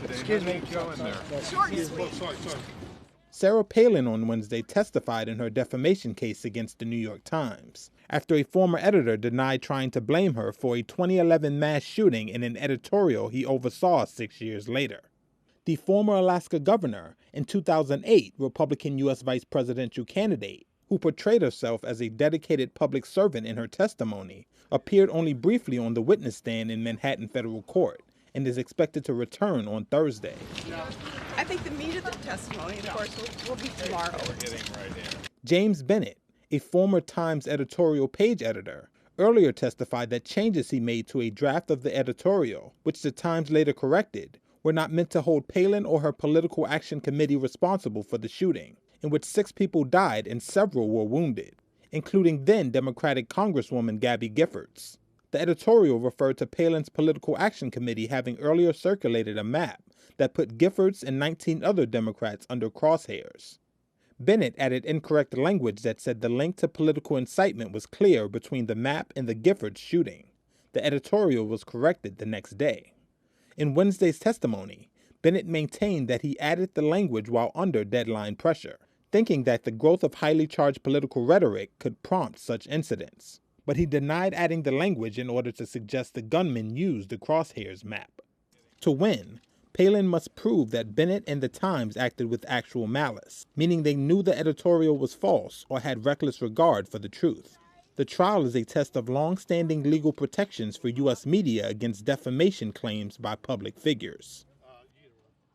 Excuse me. Sarah Palin on Wednesday testified in her defamation case against the New York Times after a former editor denied trying to blame her for a 2011 mass shooting in an editorial he oversaw 6 years later. The former Alaska governor and 2008 Republican U.S. vice presidential candidate, who portrayed herself as a dedicated public servant in her testimony, appeared only briefly on the witness stand in Manhattan federal court and is expected to return on Thursday. I think the meat of the testimony, of course, will be tomorrow. James Bennett, a former Times editorial page editor, earlier testified that changes he made to a draft of the editorial, which the Times later corrected, were not meant to hold Palin or her political action committee responsible for the shooting, in which 6 people died and several were wounded, including then Democratic Congresswoman Gabby Giffords. The editorial referred to Palin's political action committee having earlier circulated a map that put Giffords and 19 other Democrats under crosshairs. Bennett added incorrect language that said the link to political incitement was clear between the map and the Giffords shooting. The editorial was corrected the next day. In Wednesday's testimony, Bennett maintained that he added the language while under deadline pressure, thinking that the growth of highly charged political rhetoric could prompt such incidents. But he denied adding the language in order to suggest the gunman used the crosshairs map. To win, Palin must prove that Bennett and the Times acted with actual malice, meaning they knew the editorial was false or had reckless regard for the truth. The trial is a test of long-standing legal protections for U.S. media against defamation claims by public figures.